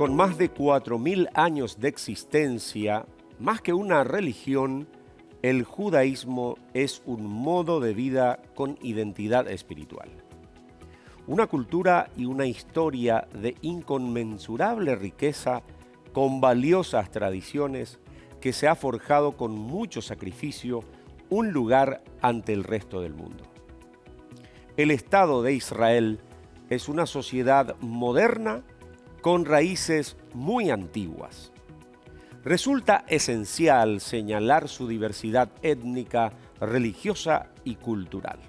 Con más de 4.000 años de existencia, más que una religión, el judaísmo es un modo de vida con identidad espiritual. Una cultura y una historia de inconmensurable riqueza, con valiosas tradiciones, que se ha forjado con mucho sacrificio un lugar ante el resto del mundo. El Estado de Israel es una sociedad moderna con raíces muy antiguas. Resulta esencial señalar su diversidad étnica, religiosa y cultural.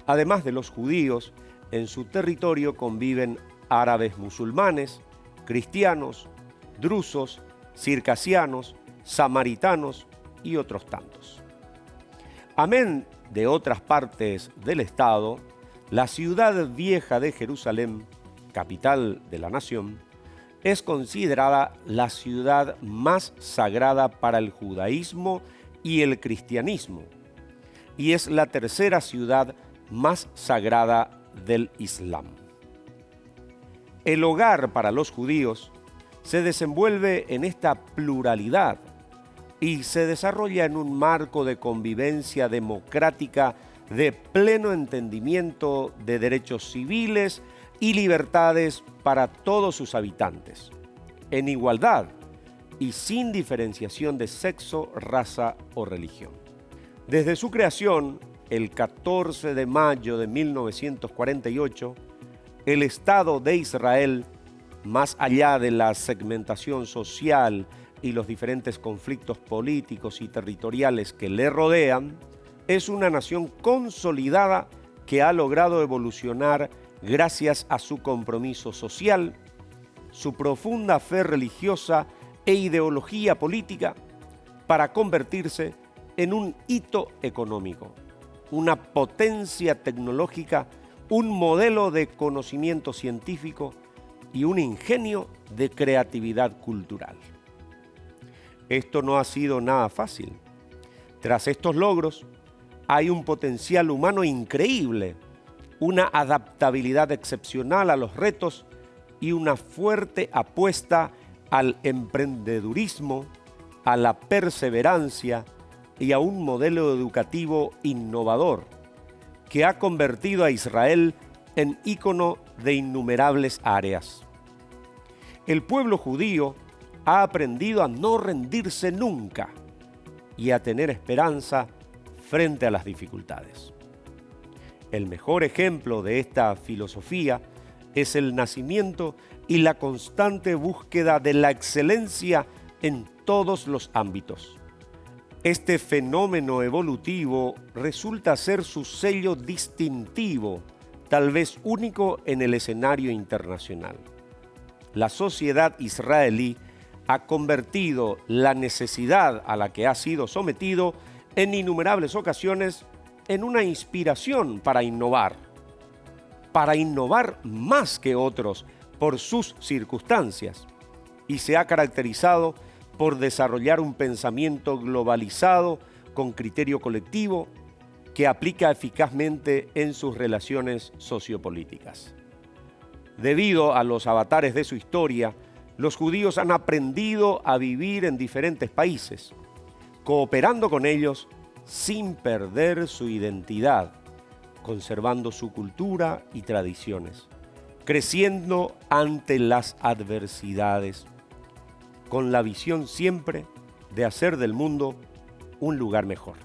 Además de los judíos, en su territorio conviven árabes musulmanes, cristianos, drusos, circasianos, samaritanos y otros tantos. Amén de otras partes del Estado, la ciudad vieja de Jerusalén, capital de la nación, es considerada la ciudad más sagrada para el judaísmo y el cristianismo, y es la tercera ciudad más sagrada del Islam. El hogar para los judíos se desenvuelve en esta pluralidad y se desarrolla en un marco de convivencia democrática de pleno entendimiento de derechos civiles y libertades para todos sus habitantes, en igualdad y sin diferenciación de sexo, raza o religión. Desde su creación, el 14 de mayo de 1948, el Estado de Israel, más allá de la segmentación social y los diferentes conflictos políticos y territoriales que le rodean, es una nación consolidada que ha logrado evolucionar gracias a su compromiso social, su profunda fe religiosa e ideología política para convertirse en un hito económico, una potencia tecnológica, un modelo de conocimiento científico y un ingenio de creatividad cultural. Esto no ha sido nada fácil. Tras estos logros, hay un potencial humano increíble, una adaptabilidad excepcional a los retos y una fuerte apuesta al emprendedurismo, a la perseverancia y a un modelo educativo innovador que ha convertido a Israel en ícono de innumerables áreas. El pueblo judío ha aprendido a no rendirse nunca y a tener esperanza frente a las dificultades. El mejor ejemplo de esta filosofía es el nacimiento y la constante búsqueda de la excelencia en todos los ámbitos. Este fenómeno evolutivo resulta ser su sello distintivo, tal vez único en el escenario internacional. La sociedad israelí ha convertido la necesidad a la que ha sido sometido en innumerables ocasiones en una inspiración para innovar más que otros por sus circunstancias, y se ha caracterizado por desarrollar un pensamiento globalizado con criterio colectivo que aplica eficazmente en sus relaciones sociopolíticas. Debido a los avatares de su historia, los judíos han aprendido a vivir en diferentes países, cooperando con ellos sin perder su identidad, conservando su cultura y tradiciones, creciendo ante las adversidades, con la visión siempre de hacer del mundo un lugar mejor.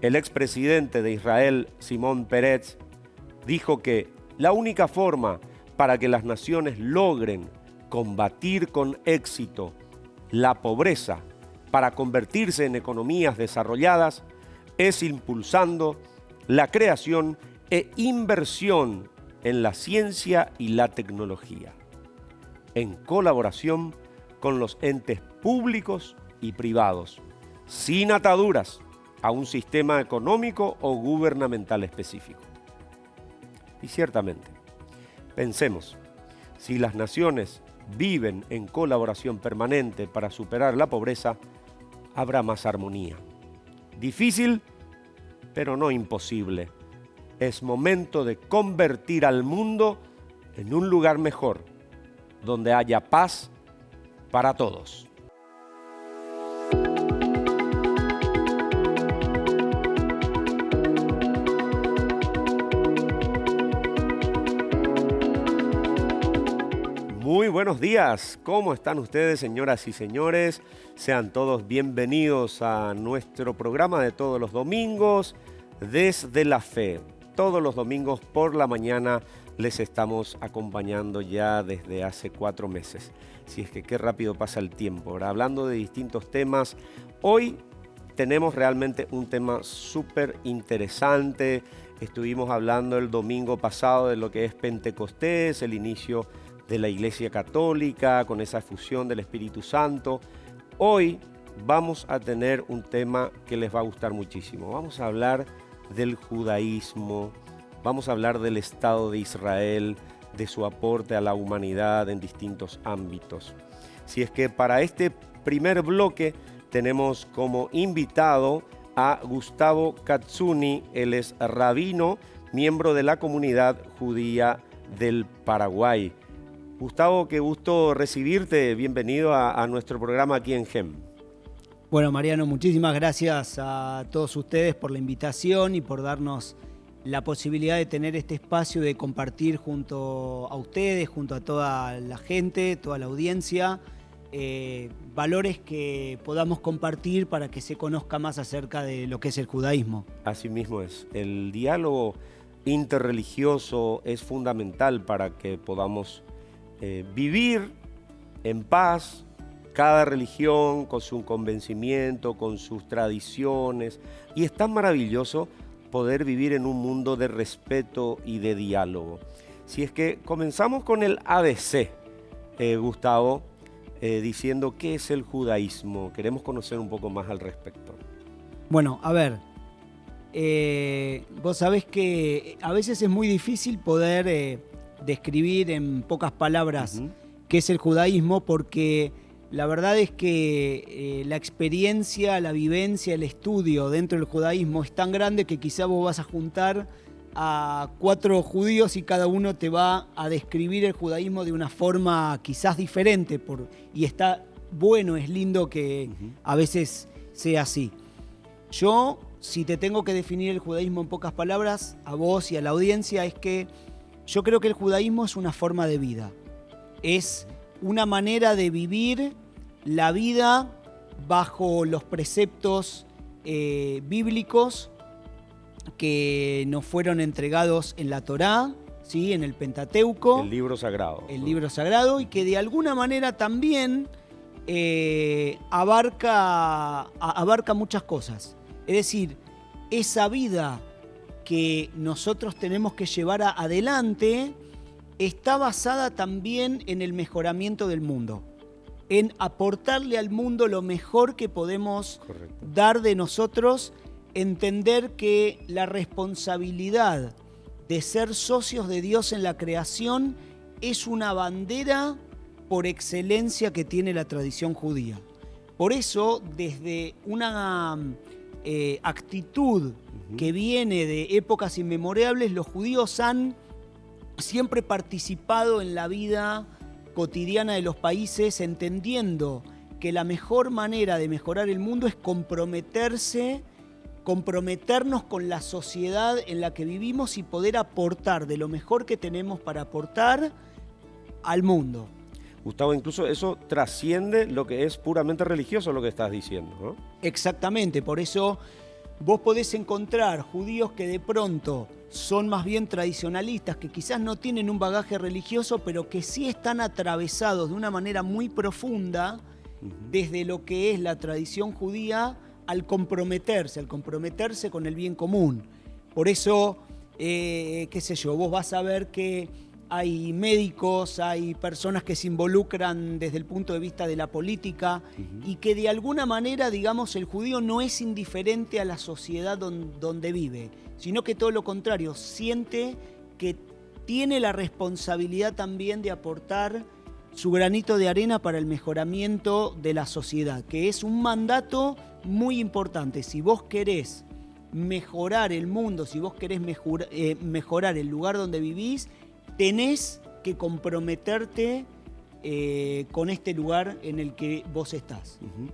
El expresidente de Israel, Simón Peretz, dijo que la única forma para que las naciones logren combatir con éxito la pobreza para convertirse en economías desarrolladas es impulsando la creación e inversión en la ciencia y la tecnología, en colaboración con los entes públicos y privados, sin ataduras a un sistema económico o gubernamental específico. Y ciertamente, pensemos, si las naciones viven en colaboración permanente para superar la pobreza, habrá más armonía. Difícil, pero no imposible. Es momento de convertir al mundo en un lugar mejor, donde haya paz para todos. Muy buenos días, ¿cómo están ustedes, señoras y señores? Sean todos bienvenidos a nuestro programa de todos los domingos, Desde la Fe. Todos los domingos por la mañana les estamos acompañando ya desde hace 4 meses. Si es que qué rápido pasa el tiempo, ¿verdad? Hablando de distintos temas. Hoy tenemos realmente un tema súper interesante. Estuvimos hablando el domingo pasado de lo que es Pentecostés, el inicio de la Iglesia Católica, con esa fusión del Espíritu Santo. Hoy vamos a tener un tema que les va a gustar muchísimo. Vamos a hablar del judaísmo, vamos a hablar del Estado de Israel, de su aporte a la humanidad en distintos ámbitos. Si es que para este primer bloque tenemos como invitado a Gustavo Katsuni, él es rabino, miembro de la comunidad judía del Paraguay. Gustavo, qué gusto recibirte. Bienvenido a nuestro programa aquí en GEM. Bueno, Mariano, muchísimas gracias a todos ustedes por la invitación y por darnos la posibilidad de tener este espacio de compartir junto a ustedes, junto a toda la gente, toda la audiencia, valores que podamos compartir para que se conozca más acerca de lo que es el judaísmo. Así mismo es. El diálogo interreligioso es fundamental para que podamos vivir en paz, cada religión con su convencimiento, con sus tradiciones, y es tan maravilloso poder vivir en un mundo de respeto y de diálogo. Si es que comenzamos con el ABC, Gustavo, diciendo qué es el judaísmo, queremos conocer un poco más al respecto. Bueno, a ver, vos sabés que a veces es muy difícil poder describir en pocas palabras qué es el judaísmo, porque la verdad es que la experiencia, la vivencia, el estudio dentro del judaísmo es tan grande que quizá vos vas a juntar a 4 judíos y cada uno te va a describir el judaísmo de una forma quizás diferente, y está bueno, es lindo que a veces sea así. Yo, si te tengo que definir el judaísmo en pocas palabras, a vos y a la audiencia, es que yo creo que el judaísmo es una forma de vida. Es una manera de vivir la vida bajo los preceptos bíblicos que nos fueron entregados en la Torá, ¿sí? En el Pentateuco. El libro sagrado. El libro sagrado, y que de alguna manera también abarca muchas cosas. Es decir, esa vida que nosotros tenemos que llevar adelante está basada también en el mejoramiento del mundo, en aportarle al mundo lo mejor que podemos dar de nosotros, entender que la responsabilidad de ser socios de Dios en la creación es una bandera por excelencia que tiene la tradición judía. Por eso, desde una actitud que viene de épocas inmemorables, los judíos han siempre participado en la vida cotidiana de los países, entendiendo que la mejor manera de mejorar el mundo es comprometernos con la sociedad en la que vivimos y poder aportar de lo mejor que tenemos para aportar al mundo. Gustavo, incluso eso trasciende lo que es puramente religioso, lo que estás diciendo, ¿no? Exactamente, por eso vos podés encontrar judíos que de pronto son más bien tradicionalistas, que quizás no tienen un bagaje religioso, pero que sí están atravesados de una manera muy profunda desde lo que es la tradición judía al comprometerse con el bien común. Por eso, qué sé yo, vos vas a ver que hay médicos, hay personas que se involucran desde el punto de vista de la política y que de alguna manera, digamos, el judío no es indiferente a la sociedad donde vive, sino que todo lo contrario, siente que tiene la responsabilidad también de aportar su granito de arena para el mejoramiento de la sociedad, que es un mandato muy importante. Si vos querés mejorar el mundo, si vos querés mejorar el lugar donde vivís, tenés que comprometerte con este lugar en el que vos estás. Ujú.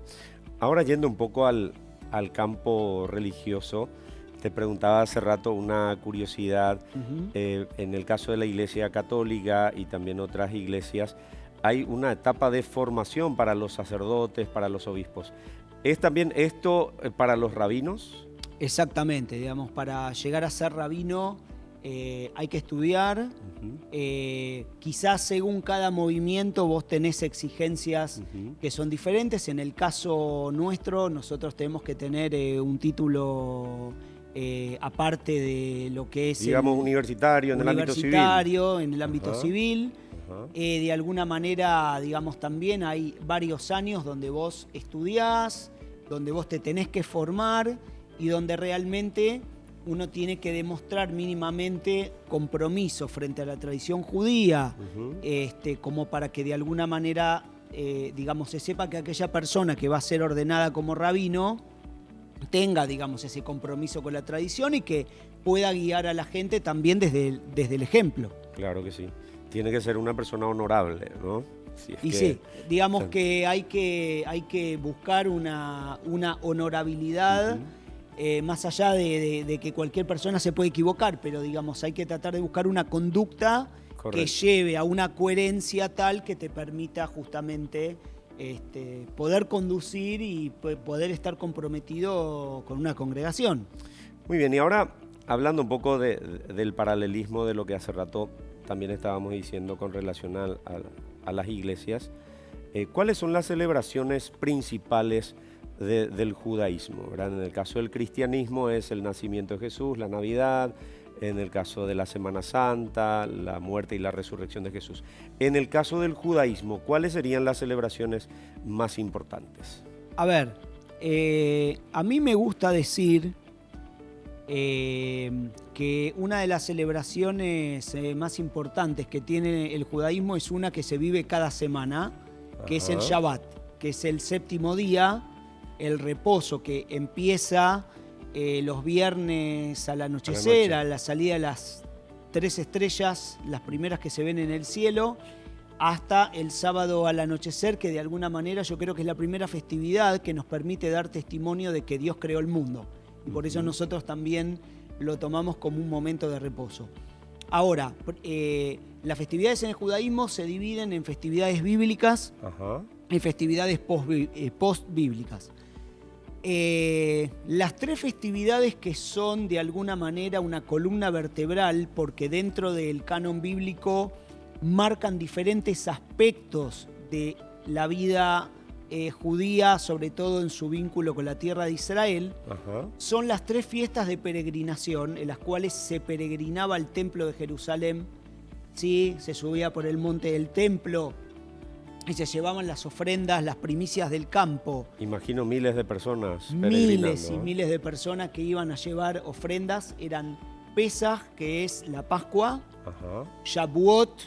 Ahora yendo un poco al campo religioso, te preguntaba hace rato una curiosidad. Ujú. En el caso de la Iglesia Católica y también otras iglesias, hay una etapa de formación para los sacerdotes, para los obispos. ¿Es también esto para los rabinos? Exactamente, digamos, para llegar a ser rabino hay que estudiar. Ujú, Quizás según cada movimiento vos tenés exigencias ujú. que son diferentes. En el caso nuestro, nosotros tenemos que tener un título aparte de lo que es Digamos universitario, en el ámbito civil. universitario, en el ámbito Ajá, civil. ajá. De alguna manera, digamos, también hay varios años donde vos estudiás, donde vos te tenés que formar y donde realmente uno tiene que demostrar mínimamente compromiso frente a la tradición judía, Ujú. como para que de alguna manera, digamos, se sepa que aquella persona que va a ser ordenada como rabino tenga, digamos, ese compromiso con la tradición y que pueda guiar a la gente también desde el ejemplo. Claro que sí. Tiene que ser una persona honorable, ¿no? Si es Y que- sí, digamos que hay que buscar una honorabilidad. Ujú. Más allá de que cualquier persona se puede equivocar, pero digamos, hay que tratar de buscar una conducta que Correcto. lleve a una coherencia tal que te permita justamente poder conducir y poder estar comprometido con una congregación. Muy bien, y ahora hablando un poco del paralelismo de lo que hace rato también estábamos diciendo con relación a las iglesias, ¿cuáles son las celebraciones principales del judaísmo, ¿verdad? En el caso del cristianismo es el nacimiento de Jesús, la Navidad; en el caso de la Semana Santa, la muerte y la resurrección de Jesús. En el caso del judaísmo, ¿cuáles serían las celebraciones más importantes? A ver, a mí me gusta decir que una de las celebraciones más importantes que tiene el judaísmo es una que se vive cada semana, que es el Ajá. Shabbat, que es el séptimo día, el reposo que empieza los viernes al anochecer, noche. a la salida de las 3 estrellas, las primeras que se ven en el cielo, hasta el sábado al anochecer, que de alguna manera yo creo que es la primera festividad que nos permite dar testimonio de que Dios creó el mundo. Y por eso nosotros también lo tomamos como un momento de reposo. Ahora, las festividades en el judaísmo se dividen en festividades bíblicas Ajá. y festividades post-bíblicas. Las tres festividades que son de alguna manera una columna vertebral, porque dentro del canon bíblico marcan diferentes aspectos de la vida judía, sobre todo en su vínculo con la tierra de Israel, Ajá. son las tres fiestas de peregrinación en las cuales se peregrinaba al templo de Jerusalén, ¿sí? Se subía por el monte del templo y se llevaban las ofrendas, las primicias del campo. Imagino miles de personas Miles y peregrinando. miles de personas que iban a llevar ofrendas. Eran Pesaj, que es la Pascua, Ajá. Shavuot,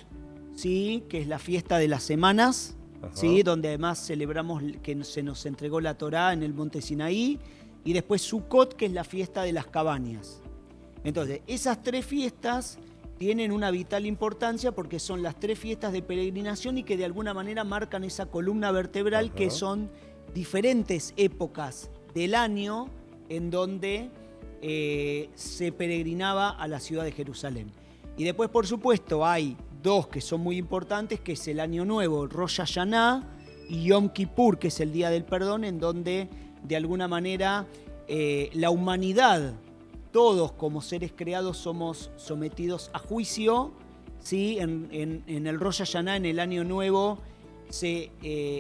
¿sí? Que es la fiesta de las semanas, Ajá. ¿sí? Donde además celebramos que se nos entregó la Torá en el monte Sinaí, y después Sukkot, que es la fiesta de las cabañas. Entonces, esas tres fiestas tienen una vital importancia porque son las tres fiestas de peregrinación y que de alguna manera marcan esa columna vertebral. Ajá. Que son diferentes épocas del año en donde se peregrinaba a la ciudad de Jerusalén. Y después, por supuesto, hay dos que son muy importantes, que es el Año Nuevo, Rosh Hashanah, y Yom Kippur, que es el Día del Perdón, en donde de alguna manera la humanidad, todos como seres creados, somos sometidos a juicio, ¿sí? En el Rosh Hashanah, en el Año Nuevo, se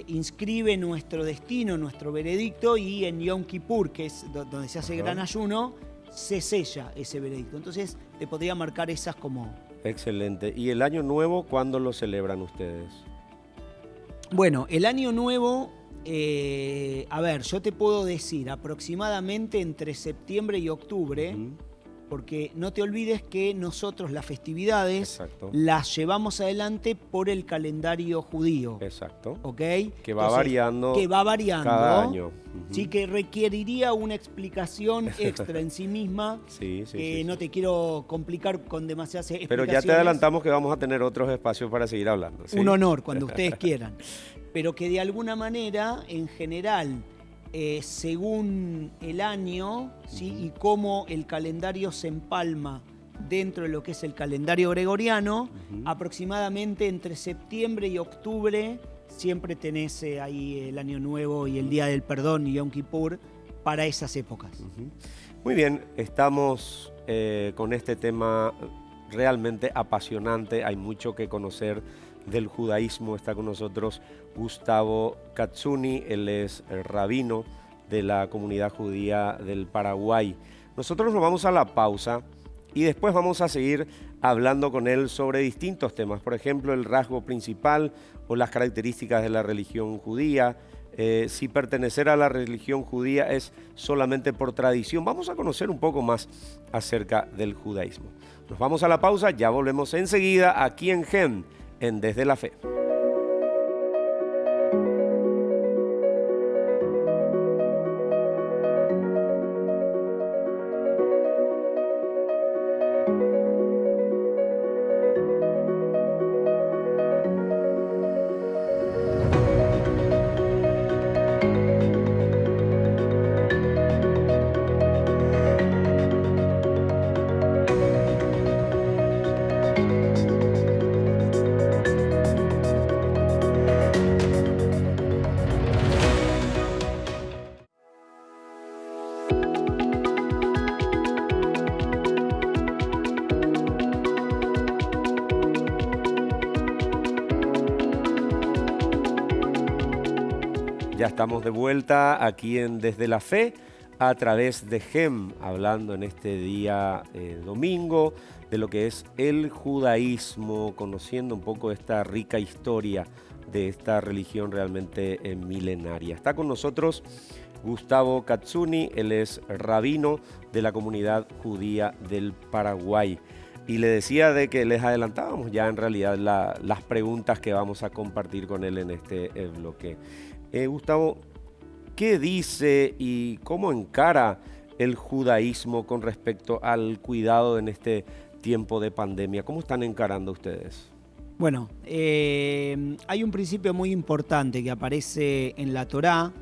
inscribe nuestro destino, nuestro veredicto, y en Yom Kippur, que es donde se hace Ajá. gran ayuno, se sella ese veredicto. Entonces, te podría marcar esas como... Excelente. ¿Y el año nuevo cuándo lo celebran ustedes? Bueno, el Año Nuevo, a ver, yo te puedo decir aproximadamente entre septiembre y octubre, Ujú. porque no te olvides que nosotros las festividades Exacto. las llevamos adelante por el calendario judío. Exacto. ¿Ok? Que va variando. Que va variando. Cada año. Sí, que requeriría una explicación extra en sí misma. Sí, no te quiero complicar con demasiadas explicaciones. Pero ya te adelantamos que vamos a tener otros espacios para seguir hablando. ¿Sí? Un honor, cuando ustedes quieran. Pero que de alguna manera, en general, según el año, ¿sí? Y cómo el calendario se empalma dentro de lo que es el calendario gregoriano, aproximadamente entre septiembre y octubre siempre tenés ahí el Año Nuevo y el Día del Perdón y Yom Kippur para esas épocas. Muy bien, estamos con este tema realmente apasionante, hay mucho que conocer del judaísmo. Está con nosotros Gustavo Katsuni, él es el rabino de la comunidad judía del Paraguay. Nosotros nos vamos a la pausa y después vamos a seguir hablando con él sobre distintos temas, por ejemplo, el rasgo principal o las características de la religión judía, si pertenecer a la religión judía es solamente por tradición. Vamos a conocer un poco más acerca del judaísmo. Nos vamos a la pausa, ya volvemos enseguida aquí en GEM, en Desde la Fe. Ya estamos de vuelta aquí en Desde la Fe a través de GEM, hablando en este día domingo de lo que es el judaísmo, conociendo un poco esta rica historia de esta religión realmente milenaria. Está con nosotros Gustavo Katsuni, él es rabino de la comunidad judía del Paraguay. Y le decía de que les adelantábamos ya en realidad las preguntas que vamos a compartir con él en este bloque. Gustavo, ¿qué dice y cómo encara el judaísmo con respecto al cuidado en este tiempo de pandemia? ¿Cómo están encarando ustedes? Bueno, hay un principio muy importante que aparece en la Torá,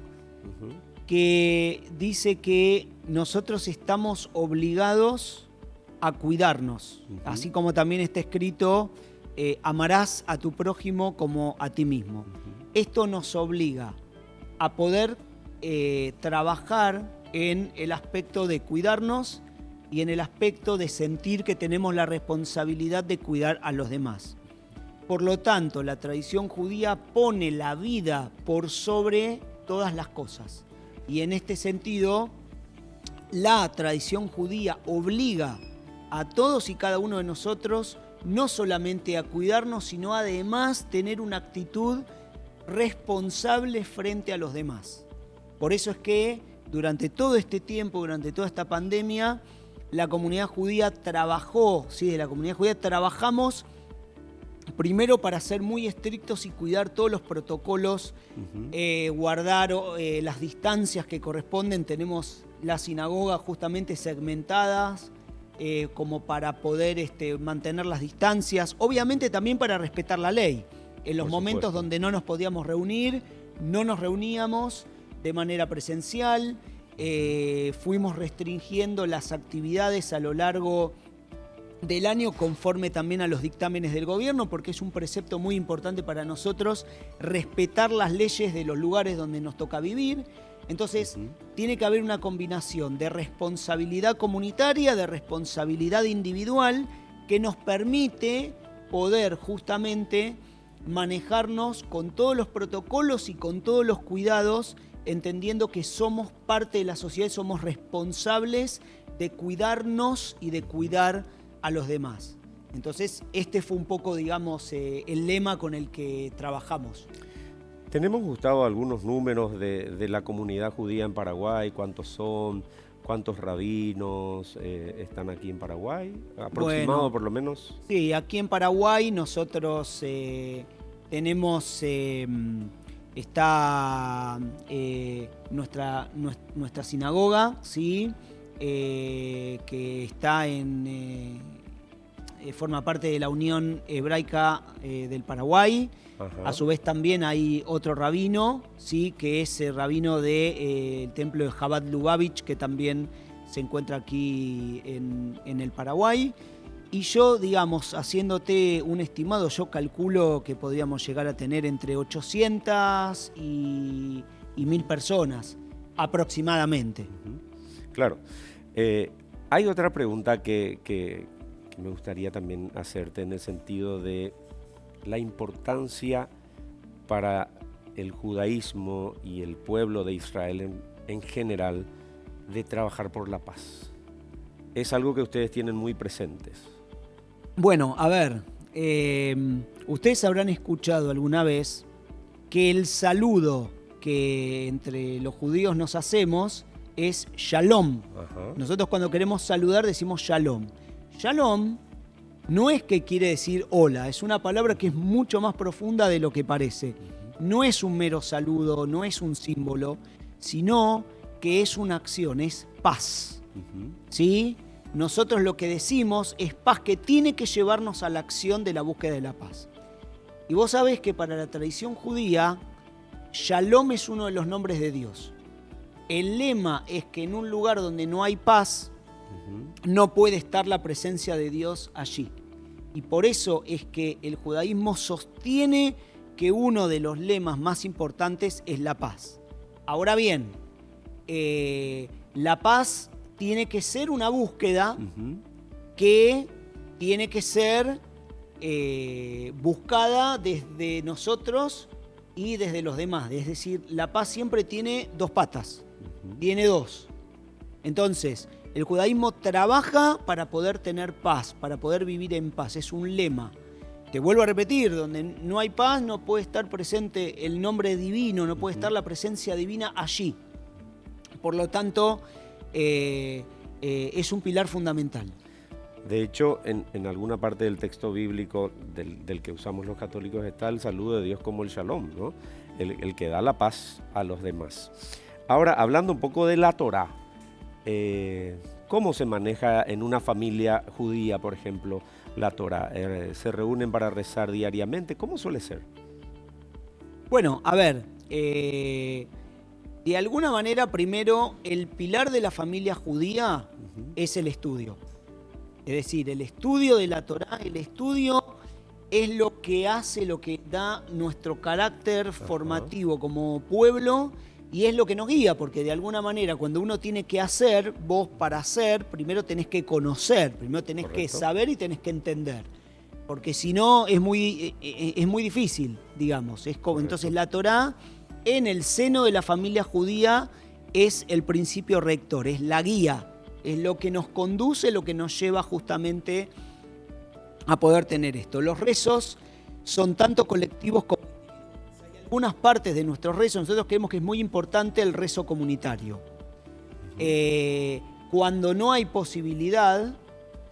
que dice que nosotros estamos obligados a cuidarnos, así como también está escrito, amarás a tu prójimo como a ti mismo. Esto nos obliga a poder trabajar en el aspecto de cuidarnos y en el aspecto de sentir que tenemos la responsabilidad de cuidar a los demás. Por lo tanto, la tradición judía pone la vida por sobre todas las cosas. Y en este sentido, la tradición judía obliga a todos y cada uno de nosotros no solamente a cuidarnos, sino además tener una actitud responsable frente a los demás. Por eso es que durante todo este tiempo, durante toda esta pandemia, la comunidad judía trabajó, sí, de la comunidad judía trabajamos primero para ser muy estrictos y cuidar todos los protocolos, guardar las distancias que corresponden. Tenemos la sinagoga justamente segmentadas, como para poder mantener las distancias, obviamente también para respetar la ley. En los momentos donde no nos podíamos reunir, no nos reuníamos de manera presencial, fuimos restringiendo las actividades a lo largo del año conforme también a los dictámenes del gobierno, porque es un precepto muy importante para nosotros respetar las leyes de los lugares donde nos toca vivir. Entonces, tiene que haber una combinación de responsabilidad comunitaria, de responsabilidad individual, que nos permite poder justamente manejarnos con todos los protocolos y con todos los cuidados, entendiendo que somos parte de la sociedad, somos responsables de cuidarnos y de cuidar a los demás. Entonces, este fue un poco, digamos, el lema con el que trabajamos. Tenemos, Gustavo, algunos números de la comunidad judía en Paraguay, cuántos son, ¿Cuántos rabinos están aquí en Paraguay? Aproximado, Bueno, por lo menos. sí, aquí en Paraguay nosotros tenemos, está nuestra sinagoga, ¿sí? Que está forma parte de la Unión Hebraica del Paraguay. Ajá. A su vez también hay otro rabino, ¿sí? Que es el rabino del templo de Chabad Lubavitch, que también se encuentra aquí en el Paraguay. Y yo, digamos, haciéndote un estimado, yo calculo que podríamos llegar a tener entre 800 y 1000 personas, aproximadamente. Claro. Hay otra pregunta que me gustaría también hacerte en el sentido de la importancia para el judaísmo y el pueblo de Israel en general de trabajar por la paz. Es algo que ustedes tienen muy presentes. Bueno, a ver, ustedes habrán escuchado alguna vez que el saludo que entre los judíos nos hacemos es shalom. Ajá. Nosotros cuando queremos saludar decimos shalom. Shalom no es que quiere decir hola, es una palabra que es mucho más profunda de lo que parece. No es un mero saludo, no es un símbolo, sino que es una acción, es paz. ¿Sí? Nosotros lo que decimos es paz que tiene que llevarnos a la acción de la búsqueda de la paz. Y vos sabés que para la tradición judía, Shalom es uno de los nombres de Dios. El lema es que en un lugar donde no hay paz, no puede estar la presencia de Dios allí. Y por eso es que el judaísmo sostiene que uno de los lemas más importantes es la paz. Ahora bien, la paz tiene que ser una búsqueda que tiene que ser buscada desde nosotros y desde los demás. Es decir, la paz siempre tiene dos patas, tiene dos. Entonces, el judaísmo trabaja para poder tener paz, para poder vivir en paz. Es un lema. Te vuelvo a repetir, donde no hay paz no puede estar presente el nombre divino, no puede estar la presencia divina allí. Por lo tanto, es un pilar fundamental. De hecho, en alguna parte del texto bíblico del que usamos los católicos está el saludo de Dios como el shalom, ¿no? El que da la paz a los demás. Ahora, hablando un poco de la Torá, ¿cómo se maneja en una familia judía, por ejemplo, la Torá? ¿Se reúnen para rezar diariamente? ¿Cómo suele ser? Bueno, a ver, de alguna manera, primero, el pilar de la familia judía es el estudio. Es decir, el estudio de la Torá, el estudio es lo que hace, lo que da nuestro carácter formativo como pueblo y es lo que nos guía, porque de alguna manera cuando uno tiene que hacer, vos para hacer, primero tenés que conocer, primero tenés que saber y tenés que entender. Porque si no es muy difícil, digamos. Es como, entonces la Torá en el seno de la familia judía es el principio rector, es la guía, es lo que nos conduce, lo que nos lleva justamente a poder tener esto. Los rezos son tanto colectivos como individuales. Hay algunas partes de nuestros rezos, nosotros creemos que es muy importante el rezo comunitario. Cuando no hay posibilidad,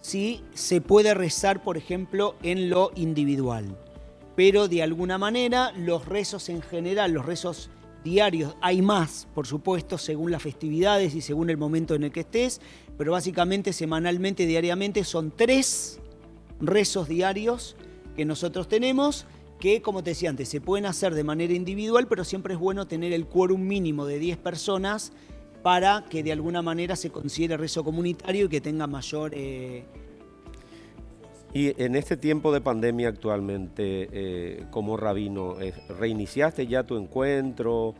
¿sí? Se puede rezar, por ejemplo, en lo individual. Pero de alguna manera los rezos en general, los rezos diarios, hay más, por supuesto, según las festividades y según el momento en el que estés, pero básicamente semanalmente, diariamente, son 3 rezos diarios que nosotros tenemos, que como te decía antes, se pueden hacer de manera individual, pero siempre es bueno tener el quórum mínimo de 10 personas para que de alguna manera se considere rezo comunitario y que tenga mayor... Y en este tiempo de pandemia actualmente, como rabino, ¿reiniciaste ya tu encuentro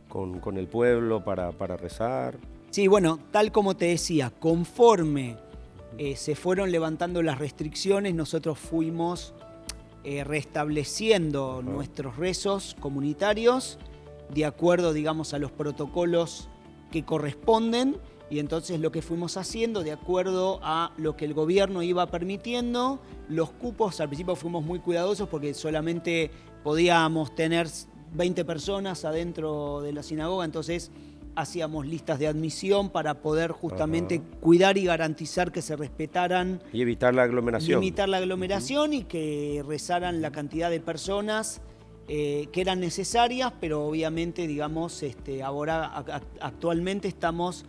con el pueblo para rezar? Sí, bueno, tal como te decía, conforme se fueron levantando las restricciones, nosotros fuimos restableciendo nuestros rezos comunitarios de acuerdo, digamos, a los protocolos que corresponden. Y entonces lo que fuimos haciendo, de acuerdo a lo que el gobierno iba permitiendo, los cupos, al principio fuimos muy cuidadosos porque solamente podíamos tener 20 personas adentro de la sinagoga, entonces hacíamos listas de admisión para poder justamente cuidar y garantizar que se respetaran. Y evitar la aglomeración. Limitar la aglomeración y que rezaran la cantidad de personas que eran necesarias, pero obviamente, digamos, ahora actualmente estamos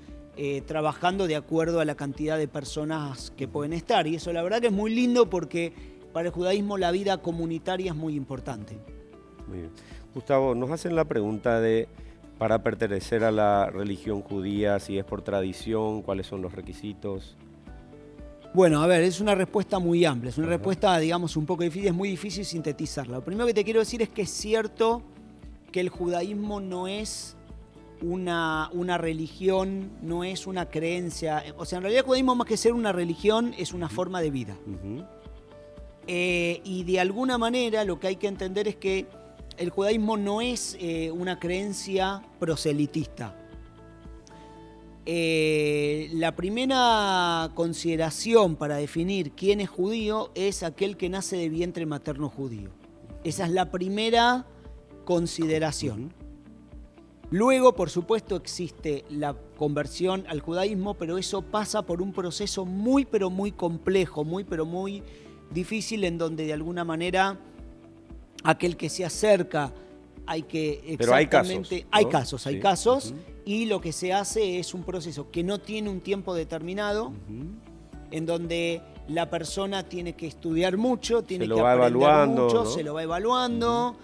trabajando de acuerdo a la cantidad de personas que pueden estar. Y eso la verdad que es muy lindo porque para el judaísmo la vida comunitaria es muy importante. Muy bien. Gustavo, nos hacen la pregunta de, para pertenecer a la religión judía, si es por tradición, cuáles son los requisitos. Bueno, a ver, es una respuesta muy amplia, es una respuesta, digamos, un poco difícil, es muy difícil sintetizarla. Lo primero que te quiero decir es que es cierto que el judaísmo no es una religión, no es una creencia. O sea, en realidad el judaísmo, más que ser una religión, es una forma de vida. Y de alguna manera lo que hay que entender es que el judaísmo no es una creencia proselitista. La primera consideración para definir quién es judío es aquel que nace de vientre materno judío. Esa es la primera consideración. Luego, por supuesto, existe la conversión al judaísmo, pero eso pasa por un proceso muy, pero muy complejo, muy, pero muy difícil, en donde de alguna manera aquel que se acerca hay que exactamente... Pero hay casos, ¿no? Hay casos, y lo que se hace es un proceso que no tiene un tiempo determinado, en donde la persona tiene que estudiar mucho, tiene que aprender mucho, ¿no? Se lo va evaluando,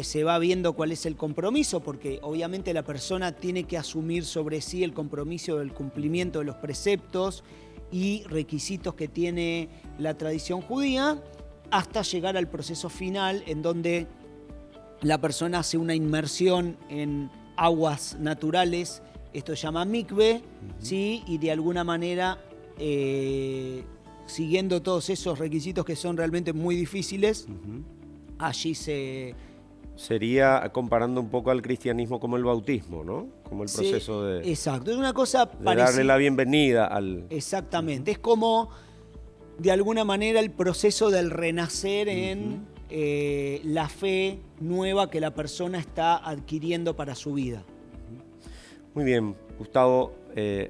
se va viendo cuál es el compromiso, porque obviamente la persona tiene que asumir sobre sí el compromiso del cumplimiento de los preceptos y requisitos que tiene la tradición judía, hasta llegar al proceso final, en donde la persona hace una inmersión en aguas naturales, esto se llama mikve, ¿sí? Y de alguna manera, siguiendo todos esos requisitos que son realmente muy difíciles, allí se... Sería comparando un poco al cristianismo como el bautismo, ¿no? Como el proceso de... Exacto, es una cosa parecida. Darle la bienvenida al... Exactamente, es como, de alguna manera, el proceso del renacer en la fe nueva que la persona está adquiriendo para su vida. Muy bien, Gustavo,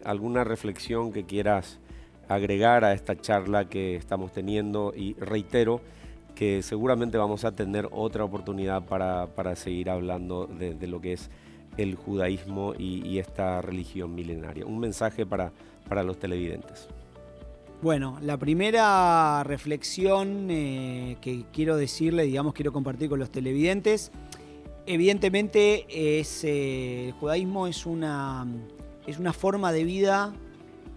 ¿alguna reflexión que quieras agregar a esta charla que estamos teniendo? Y reitero que seguramente vamos a tener otra oportunidad para seguir hablando de lo que es el judaísmo y esta religión milenaria. Un mensaje para los televidentes. Bueno, la primera reflexión que quiero decirle, digamos, quiero compartir con los televidentes, evidentemente el judaísmo es una forma de vida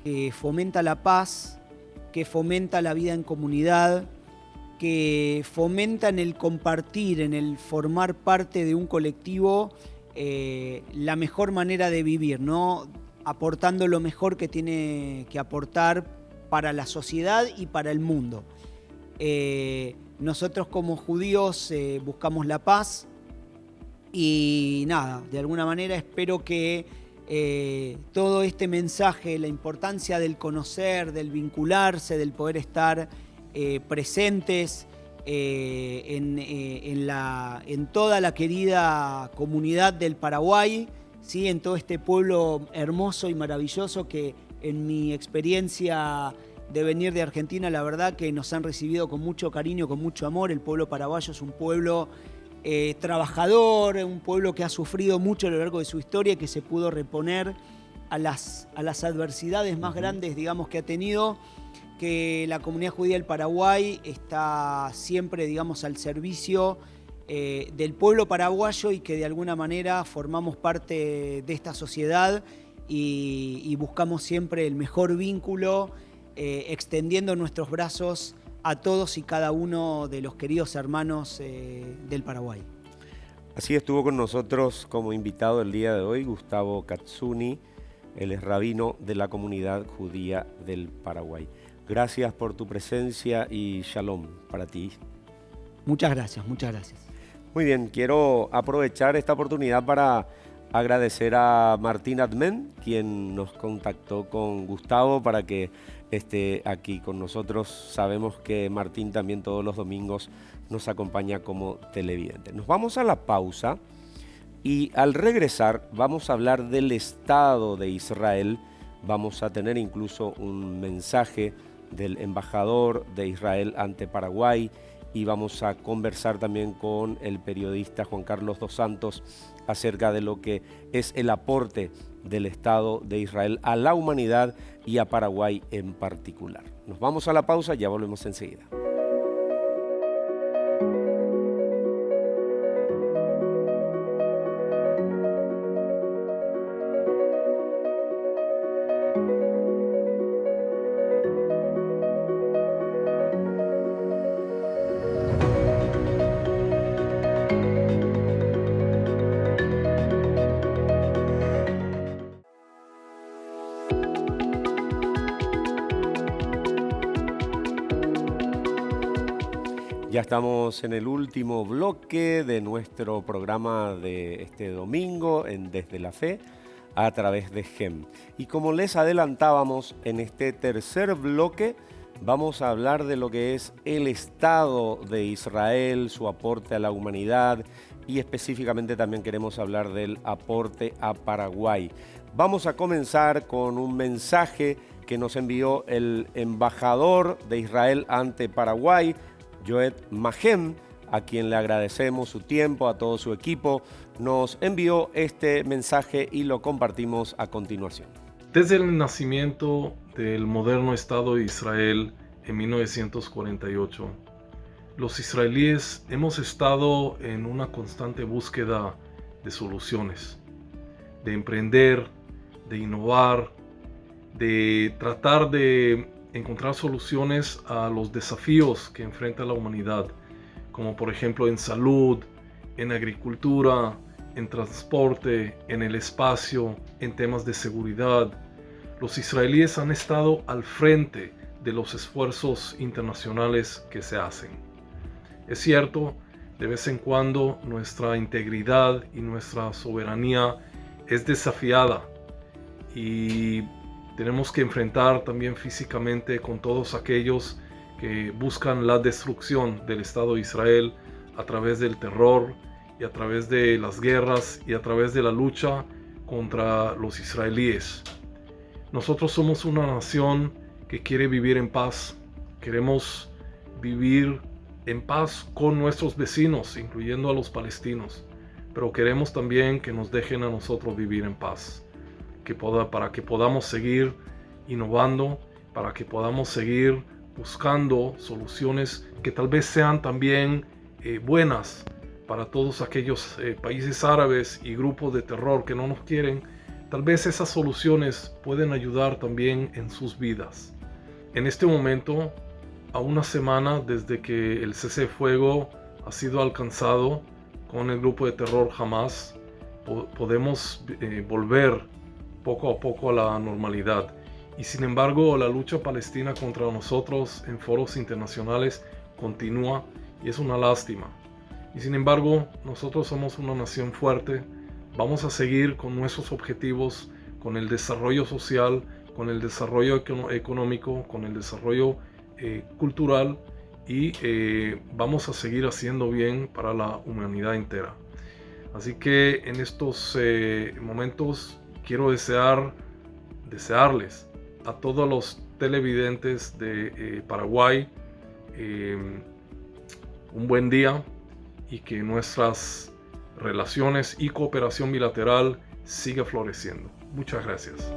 que fomenta la paz, que fomenta la vida en comunidad, que fomenta en el compartir, en el formar parte de un colectivo, la mejor manera de vivir, ¿no? Aportando lo mejor que tiene que aportar para la sociedad y para el mundo. Nosotros como judíos buscamos la paz y nada, de alguna manera espero que todo este mensaje, la importancia del conocer, del vincularse, del poder estar presentes en toda la querida comunidad del Paraguay, ¿sí? En todo este pueblo hermoso y maravilloso que en mi experiencia de venir de Argentina, la verdad que nos han recibido con mucho cariño, con mucho amor. El pueblo paraguayo es un pueblo trabajador, un pueblo que ha sufrido mucho a lo largo de su historia y que se pudo reponer a las adversidades más grandes, digamos, que ha tenido, que la comunidad judía del Paraguay está siempre, digamos, al servicio del pueblo paraguayo y que de alguna manera formamos parte de esta sociedad y buscamos siempre el mejor vínculo, extendiendo nuestros brazos a todos y cada uno de los queridos hermanos del Paraguay. Así estuvo con nosotros como invitado el día de hoy Gustavo Katsuni, él es rabino de la comunidad judía del Paraguay. Gracias por tu presencia y shalom para ti. Muchas gracias, muchas gracias. Muy bien, quiero aprovechar esta oportunidad para agradecer a Martín Admen, quien nos contactó con Gustavo para que esté aquí con nosotros. Sabemos que Martín también todos los domingos nos acompaña como televidente. Nos vamos a la pausa Y al regresar vamos a hablar del Estado de Israel. Vamos a tener incluso un mensaje del embajador de Israel ante Paraguay y vamos a conversar también con el periodista Juan Carlos dos Santos acerca de lo que es el aporte del Estado de Israel a la humanidad y a Paraguay en particular. Nos vamos a la pausa, ya volvemos enseguida. Ya estamos en el último bloque de nuestro programa de este domingo en Desde la Fe a través de GEM. Y como les adelantábamos, en este tercer bloque vamos a hablar de lo que es el Estado de Israel, su aporte a la humanidad y específicamente también queremos hablar del aporte a Paraguay. Vamos a comenzar con un mensaje que nos envió el embajador de Israel ante Paraguay, Joed Mahem, a quien le agradecemos su tiempo, a todo su equipo. Nos envió este mensaje y lo compartimos a continuación. Desde el nacimiento del moderno Estado de Israel en 1948, los israelíes hemos estado en una constante búsqueda de soluciones, de emprender, de innovar, de tratar de encontrar soluciones a los desafíos que enfrenta la humanidad, como por ejemplo en salud, en agricultura, en transporte, en el espacio, en temas de seguridad. Los israelíes han estado al frente de los esfuerzos internacionales que se hacen. Es cierto, de vez en cuando nuestra integridad y nuestra soberanía es desafiada y tenemos que enfrentar también físicamente con todos aquellos que buscan la destrucción del Estado de Israel a través del terror y a través de las guerras y a través de la lucha contra los israelíes. Nosotros somos una nación que quiere vivir en paz. Queremos vivir en paz con nuestros vecinos, incluyendo a los palestinos, pero queremos también que nos dejen a nosotros vivir en paz. Para que podamos seguir innovando, para que podamos seguir buscando soluciones que tal vez sean también buenas para todos aquellos países árabes y grupos de terror que no nos quieren. Tal vez esas soluciones pueden ayudar también en sus vidas. En este momento, a una semana desde que el cese de fuego ha sido alcanzado con el grupo de terror Hamas, podemos volver poco a poco a la normalidad. Y sin embargo, la lucha palestina contra nosotros en foros internacionales continúa y es una lástima. Y sin embargo, nosotros somos una nación fuerte. Vamos a seguir con nuestros objetivos, con el desarrollo social, con el desarrollo económico, con el desarrollo cultural y vamos a seguir haciendo bien para la humanidad entera. Así que en estos momentos quiero desearles a todos los televidentes de Paraguay un buen día y que nuestras relaciones y cooperación bilateral siga floreciendo. Muchas gracias.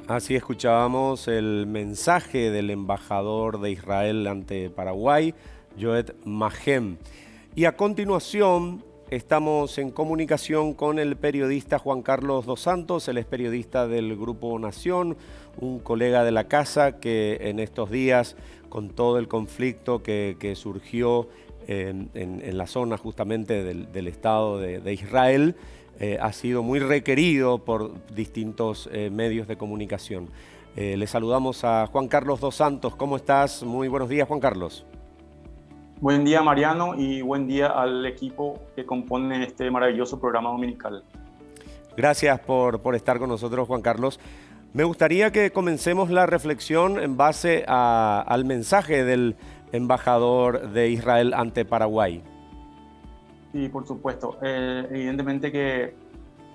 Así escuchábamos el mensaje del embajador de Israel ante Paraguay, Joed Mahem. Y a continuación estamos en comunicación con el periodista Juan Carlos dos Santos. Él es periodista del Grupo Nación, un colega de la casa que en estos días, con todo el conflicto que surgió en la zona justamente del Estado de Israel, ha sido muy requerido por distintos medios de comunicación. Le saludamos a Juan Carlos dos Santos. ¿Cómo estás? Muy buenos días, Juan Carlos. Buen día, Mariano, y buen día al equipo que compone este maravilloso programa dominical. Gracias por estar con nosotros, Juan Carlos. Me gustaría que comencemos la reflexión en base al mensaje del embajador de Israel ante Paraguay? Sí, por supuesto. Evidentemente que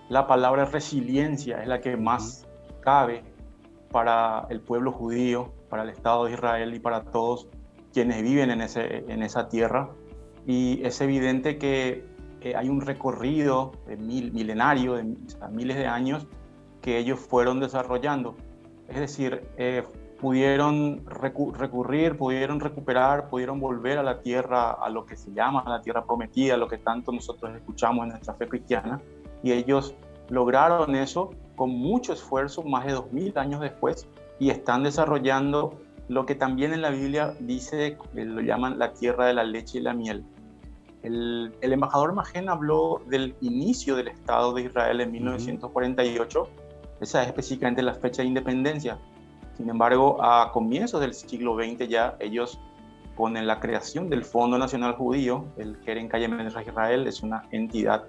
la palabra resiliencia es la que más cabe para el pueblo judío, para el Estado de Israel y para todos quienes viven en esa tierra. Y es evidente que hay un recorrido milenario, de miles de años, que ellos fueron desarrollando. Es decir, pudieron recurrir, pudieron recuperar, pudieron volver a la tierra, a lo que se llama la tierra prometida, lo que tanto nosotros escuchamos en nuestra fe cristiana, y ellos lograron eso con mucho esfuerzo más de 2000 años después, y están desarrollando lo que también en la Biblia dice, lo llaman la tierra de la leche y la miel. El embajador Magen habló del inicio del Estado de Israel en 1948, esa es específicamente la fecha de independencia. Sin embargo, a comienzos del siglo XX ya ellos ponen la creación del Fondo Nacional Judío. El Keren Kayemet Israel es una entidad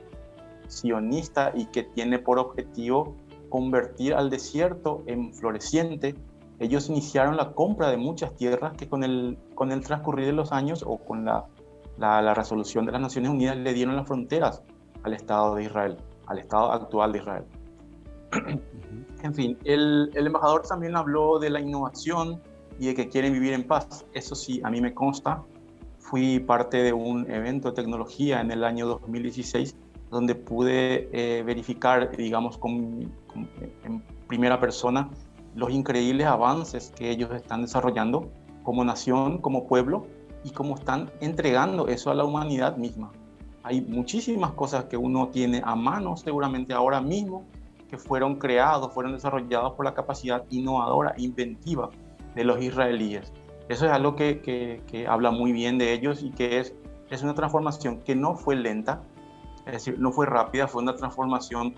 sionista y que tiene por objetivo convertir al desierto en floreciente. Ellos iniciaron la compra de muchas tierras que con el transcurrir de los años o con la resolución de las Naciones Unidas le dieron las fronteras al Estado de Israel, al Estado actual de Israel. En fin, el embajador también habló de la innovación y de que quieren vivir en paz. Eso sí, a mí me consta. Fui parte de un evento de tecnología en el año 2016 donde pude verificar, digamos, en primera persona los increíbles avances que ellos están desarrollando como nación, como pueblo, y cómo están entregando eso a la humanidad misma. Hay muchísimas cosas que uno tiene a mano seguramente ahora mismo que fueron creados, fueron desarrollados por la capacidad innovadora, inventiva de los israelíes. Eso es algo que habla muy bien de ellos y que es una transformación que no fue lenta, es decir, no fue rápida, fue una transformación,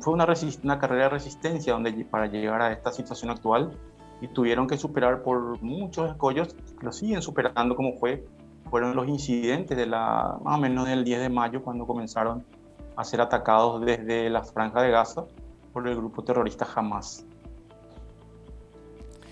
fue una carrera de resistencia para llegar a esta situación actual, y tuvieron que superar por muchos escollos, que lo siguen superando, como fueron los incidentes de más o menos del 10 de mayo, cuando comenzaron a ser atacados desde la Franja de Gaza por el grupo terrorista Hamas.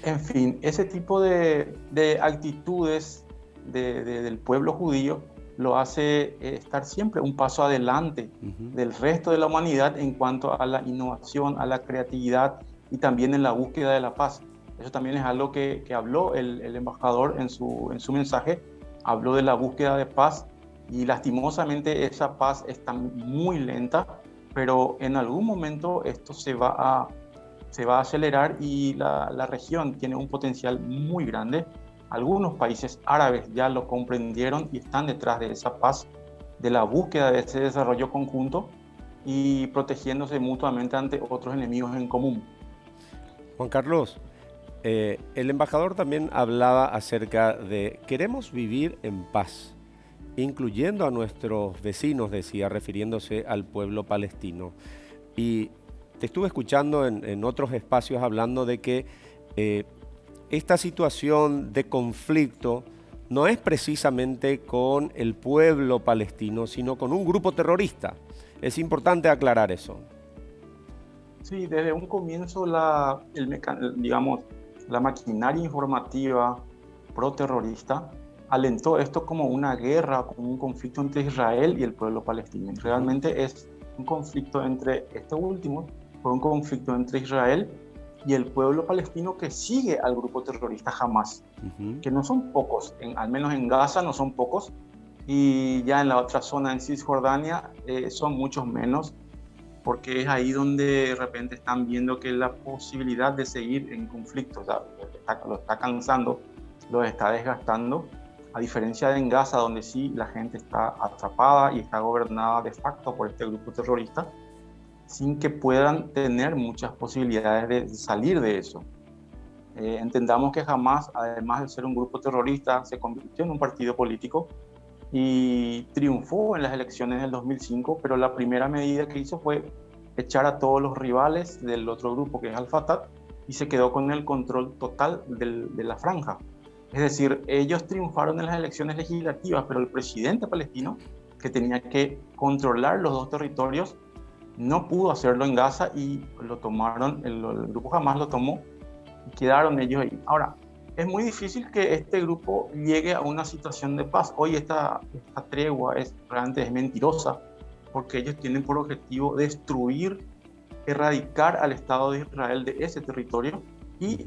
En fin, ese tipo de actitudes del pueblo judío lo hace estar siempre un paso adelante del resto de la humanidad en cuanto a la innovación, a la creatividad y también en la búsqueda de la paz. Eso también es algo que habló el embajador en su mensaje, habló de la búsqueda de paz, y lastimosamente esa paz está muy lenta, pero en algún momento esto se va a acelerar y la región tiene un potencial muy grande. Algunos países árabes ya lo comprendieron y están detrás de esa paz, de la búsqueda de ese desarrollo conjunto y protegiéndose mutuamente ante otros enemigos en común. Juan Carlos, el embajador también hablaba acerca de queremos vivir en paz, incluyendo a nuestros vecinos, decía, refiriéndose al pueblo palestino. Y te estuve escuchando en otros espacios hablando de que esta situación de conflicto no es precisamente con el pueblo palestino, sino con un grupo terrorista. Es importante aclarar eso. Sí, desde un comienzo la maquinaria informativa pro-terrorista alentó esto como una guerra, como un conflicto entre Israel y el pueblo palestino. Realmente es un conflicto entre estos últimos, fue un conflicto entre Israel y el pueblo palestino que sigue al grupo terrorista Hamas, que no son pocos, al menos en Gaza no son pocos, y ya en la otra zona en Cisjordania son muchos menos, porque es ahí donde de repente están viendo que la posibilidad de seguir en conflicto, o sea, lo está cansando, lo está desgastando, a diferencia de en Gaza, donde sí la gente está atrapada y está gobernada de facto por este grupo terrorista, sin que puedan tener muchas posibilidades de salir de eso. Entendamos que Hamas, además de ser un grupo terrorista, se convirtió en un partido político y triunfó en las elecciones del 2005, pero la primera medida que hizo fue echar a todos los rivales del otro grupo, que es Al-Fatah, y se quedó con el control total de la franja. Es decir, ellos triunfaron en las elecciones legislativas, pero el presidente palestino, que tenía que controlar los dos territorios, no pudo hacerlo en Gaza y lo tomaron, el grupo Hamas lo tomó y quedaron ellos ahí. Ahora, es muy difícil que este grupo llegue a una situación de paz. Hoy esta tregua realmente es mentirosa, porque ellos tienen por objetivo destruir, erradicar al Estado de Israel de ese territorio y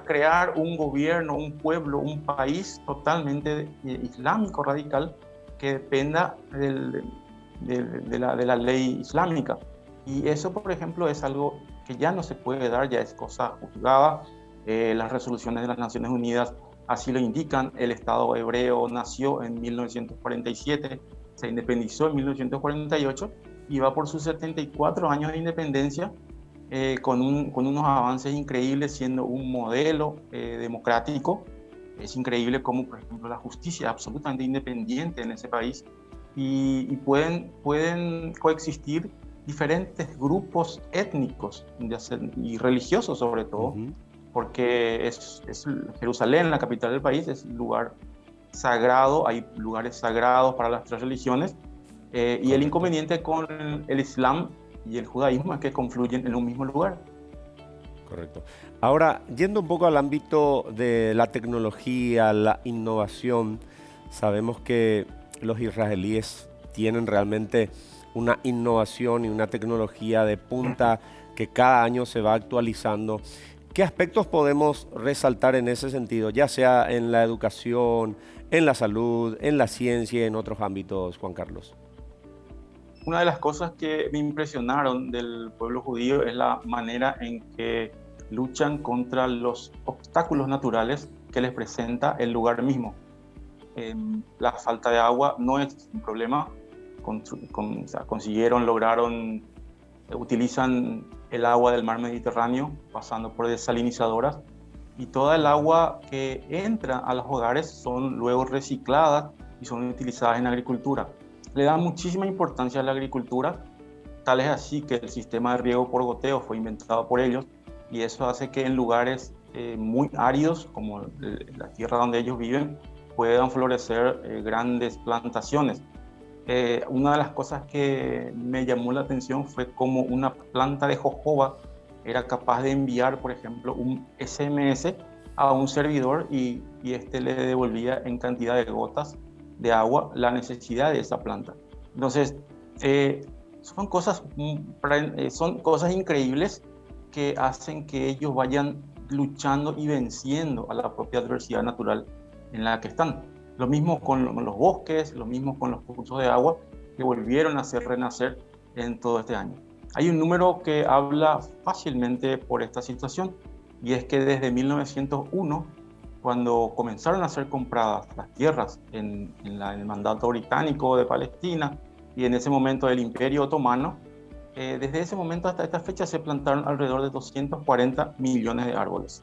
crear un gobierno, un pueblo, un país totalmente islámico radical que dependa de la ley islámica. Y eso, por ejemplo, es algo que ya no se puede dar, ya es cosa juzgada. Las resoluciones de las Naciones Unidas así lo indican. El Estado hebreo nació en 1947, se independizó en 1948 y va por sus 74 años de independencia, con unos avances increíbles, siendo un modelo democrático. Es increíble cómo, por ejemplo, la justicia es absolutamente independiente en ese país y pueden coexistir diferentes grupos étnicos y religiosos sobre todo, porque es Jerusalén, la capital del país, es un lugar sagrado, hay lugares sagrados para las tres religiones, y el inconveniente con el Islam y el judaísmo es que confluyen en un mismo lugar. Correcto. Ahora, yendo un poco al ámbito de la tecnología, la innovación, sabemos que los israelíes tienen realmente una innovación y una tecnología de punta que cada año se va actualizando. ¿Qué aspectos podemos resaltar en ese sentido, ya sea en la educación, en la salud, en la ciencia y en otros ámbitos, Juan Carlos? Una de las cosas que me impresionaron del pueblo judío es la manera en que luchan contra los obstáculos naturales que les presenta el lugar mismo. La falta de agua no es un problema. Utilizan el agua del mar Mediterráneo pasando por desalinizadoras, y toda el agua que entra a los hogares son luego recicladas y son utilizadas en agricultura. Le dan muchísima importancia a la agricultura, tal es así que el sistema de riego por goteo fue inventado por ellos, y eso hace que en lugares muy áridos, como la tierra donde ellos viven, puedan florecer grandes plantaciones. Una de las cosas que me llamó la atención fue cómo una planta de jojoba era capaz de enviar, por ejemplo, un SMS a un servidor y este le devolvía en cantidad de gotas de agua la necesidad de esa planta. Entonces, son cosas increíbles que hacen que ellos vayan luchando y venciendo a la propia adversidad natural en la que están. Lo mismo con los bosques, lo mismo con los cursos de agua que volvieron a hacer renacer en todo este año. Hay un número que habla fácilmente por esta situación, y es que desde 1901, cuando comenzaron a ser compradas las tierras en el mandato británico de Palestina y en ese momento del Imperio Otomano, desde ese momento hasta esta fecha se plantaron alrededor de 240 millones de árboles.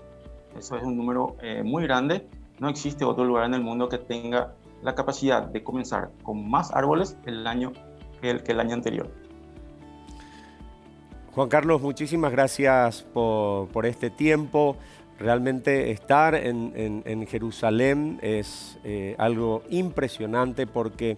Eso es un número muy grande. No existe otro lugar en el mundo que tenga la capacidad de comenzar con más árboles el año que el año anterior. Juan Carlos, muchísimas gracias por este tiempo. Realmente estar en Jerusalén es algo impresionante, porque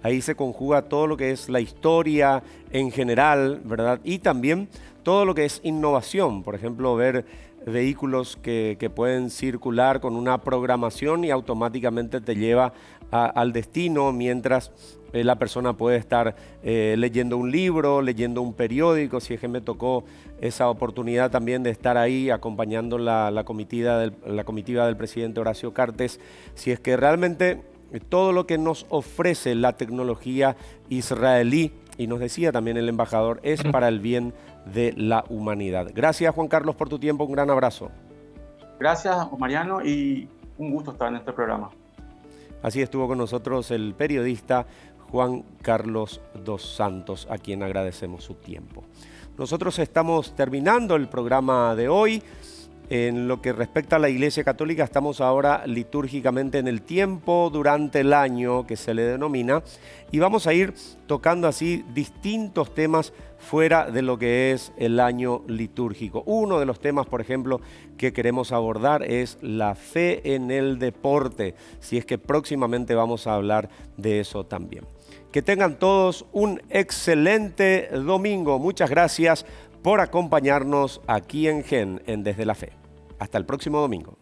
ahí se conjuga todo lo que es la historia en general, ¿verdad? Y también todo lo que es innovación. Por ejemplo, ver vehículos que pueden circular con una programación y automáticamente te lleva al destino, mientras la persona puede estar leyendo un libro, leyendo un periódico. Si es que me tocó esa oportunidad también de estar ahí acompañando la comitiva del presidente Horacio Cartes. Si es que realmente todo lo que nos ofrece la tecnología israelí, y nos decía también el embajador, es para el bien de la humanidad. Gracias, Juan Carlos, por tu tiempo. Un gran abrazo. Gracias, Mariano, y un gusto estar en este programa. Así estuvo con nosotros el periodista Juan Carlos dos Santos, a quien agradecemos su tiempo. Nosotros estamos terminando el programa de hoy. En lo que respecta a la Iglesia Católica, estamos ahora litúrgicamente en el tiempo durante el año que se le denomina, y vamos a ir tocando así distintos temas fuera de lo que es el año litúrgico. Uno de los temas, por ejemplo, que queremos abordar es la fe en el deporte, si es que próximamente vamos a hablar de eso también. Que tengan todos un excelente domingo. Muchas gracias por acompañarnos aquí en GEN, en Desde la Fe. Hasta el próximo domingo.